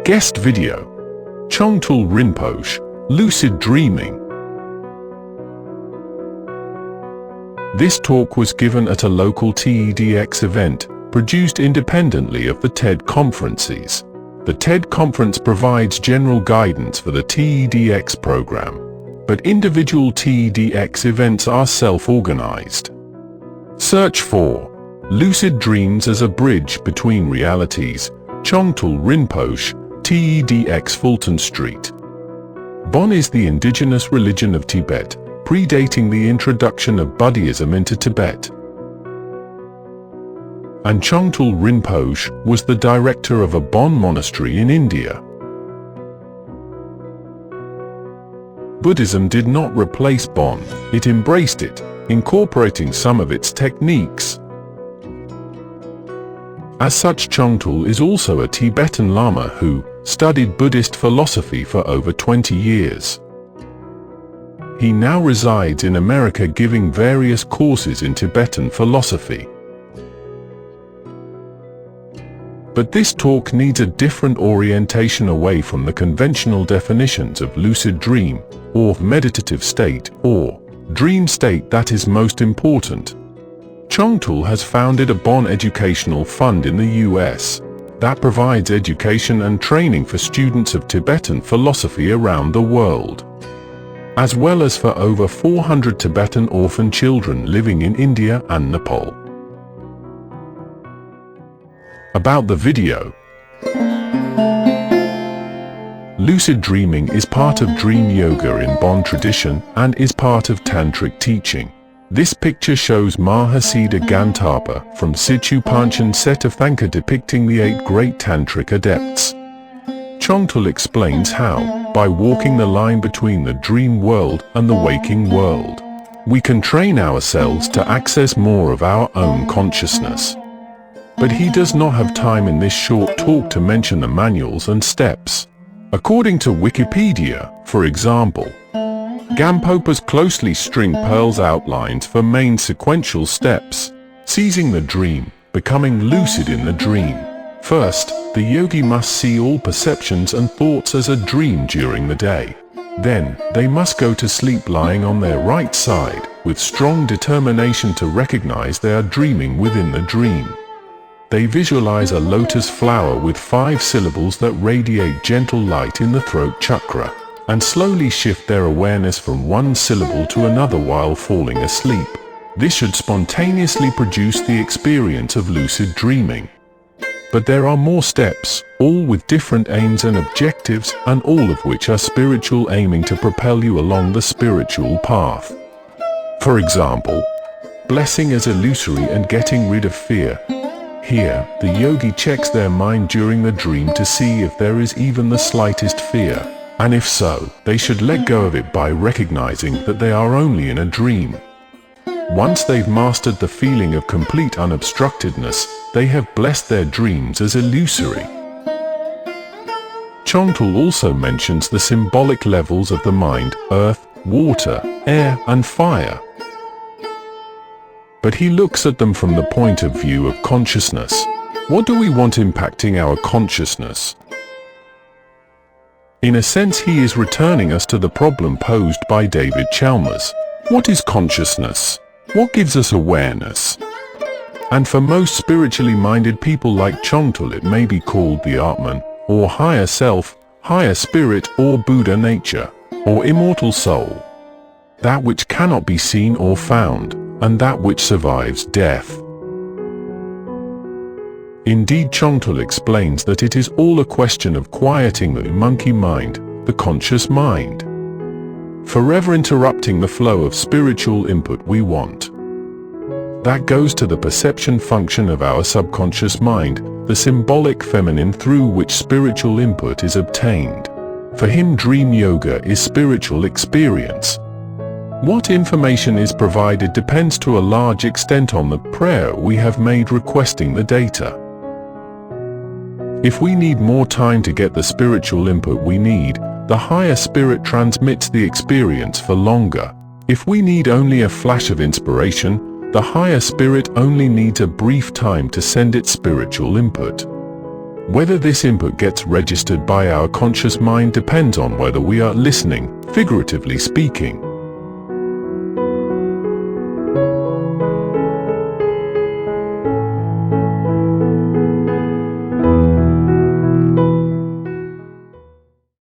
Guest video: Chongtul Rinpoche, Lucid Dreaming. This talk was given at a local TEDx event, produced independently of the TED conferences. The TED conference provides general guidance for the TEDx program, but individual TEDx events are self-organized. Search for Lucid Dreams as a Bridge Between Realities, Chongtul Rinpoche, TEDxFultonStreet. Bon is the indigenous religion of Tibet, predating the introduction of Buddhism into Tibet. And Chongtul Rinpoche was the director of a Bon monastery in India. Buddhism did not replace Bon, it embraced it, incorporating some of its techniques. As such, Chongtul is also a Tibetan Lama who studied Buddhist philosophy for over 20 years. He now resides in America giving various courses in Tibetan philosophy. But this talk needs a different orientation away from the conventional definitions of lucid dream, or meditative state, or dream state that is most important. Chongtul has founded a Bon educational fund in the US that provides education and training for students of Tibetan philosophy around the world, as well as for over 400 Tibetan orphan children living in India and Nepal. About the video: Lucid dreaming is part of dream yoga in Bon tradition and is part of tantric teaching. This picture shows Mahasiddha Gantapa from Situ Panchen set of Thanka depicting the 8 great tantric adepts. Chongtul explains how, by walking the line between the dream world and the waking world, we can train ourselves to access more of our own consciousness. But he does not have time in this short talk to mention the manuals and steps. According to Wikipedia, for example, Gampopa's closely string pearls outlines for main sequential steps: seizing the dream, becoming lucid in the dream. First, the yogi must see all perceptions and thoughts as a dream during the day. Then, they must go to sleep lying on their right side, with strong determination to recognize they are dreaming within the dream. They visualize a lotus flower with 5 syllables that radiate gentle light in the throat chakra, and slowly shift their awareness from one syllable to another while falling asleep. This should spontaneously produce the experience of lucid dreaming. But there are more steps, all with different aims and objectives, and all of which are spiritual, aiming to propel you along the spiritual path. For example, blessing as illusory and getting rid of fear. Here, the yogi checks their mind during the dream to see if there is even the slightest fear, and if so, they should let go of it by recognizing that they are only in a dream. Once they've mastered the feeling of complete unobstructedness, they have blessed their dreams as illusory. Chongtul also mentions the symbolic levels of the mind: earth, water, air, and fire. But he looks at them from the point of view of consciousness. What do we want impacting our consciousness? In a sense, he is returning us to the problem posed by David Chalmers. What is consciousness? What gives us awareness? And for most spiritually minded people like Chongtul, it may be called the Atman, or higher self, higher spirit, or Buddha nature, or immortal soul. That which cannot be seen or found, and that which survives death. Indeed, Chongtul explains that it is all a question of quieting the monkey mind, the conscious mind, forever interrupting the flow of spiritual input we want. That goes to the perception function of our subconscious mind, the symbolic feminine through which spiritual input is obtained. For him, dream yoga is spiritual experience. What information is provided depends to a large extent on the prayer we have made requesting the data. If we need more time to get the spiritual input we need, the higher spirit transmits the experience for longer. If we need only a flash of inspiration, the higher spirit only needs a brief time to send its spiritual input. Whether this input gets registered by our conscious mind depends on whether we are listening, figuratively speaking,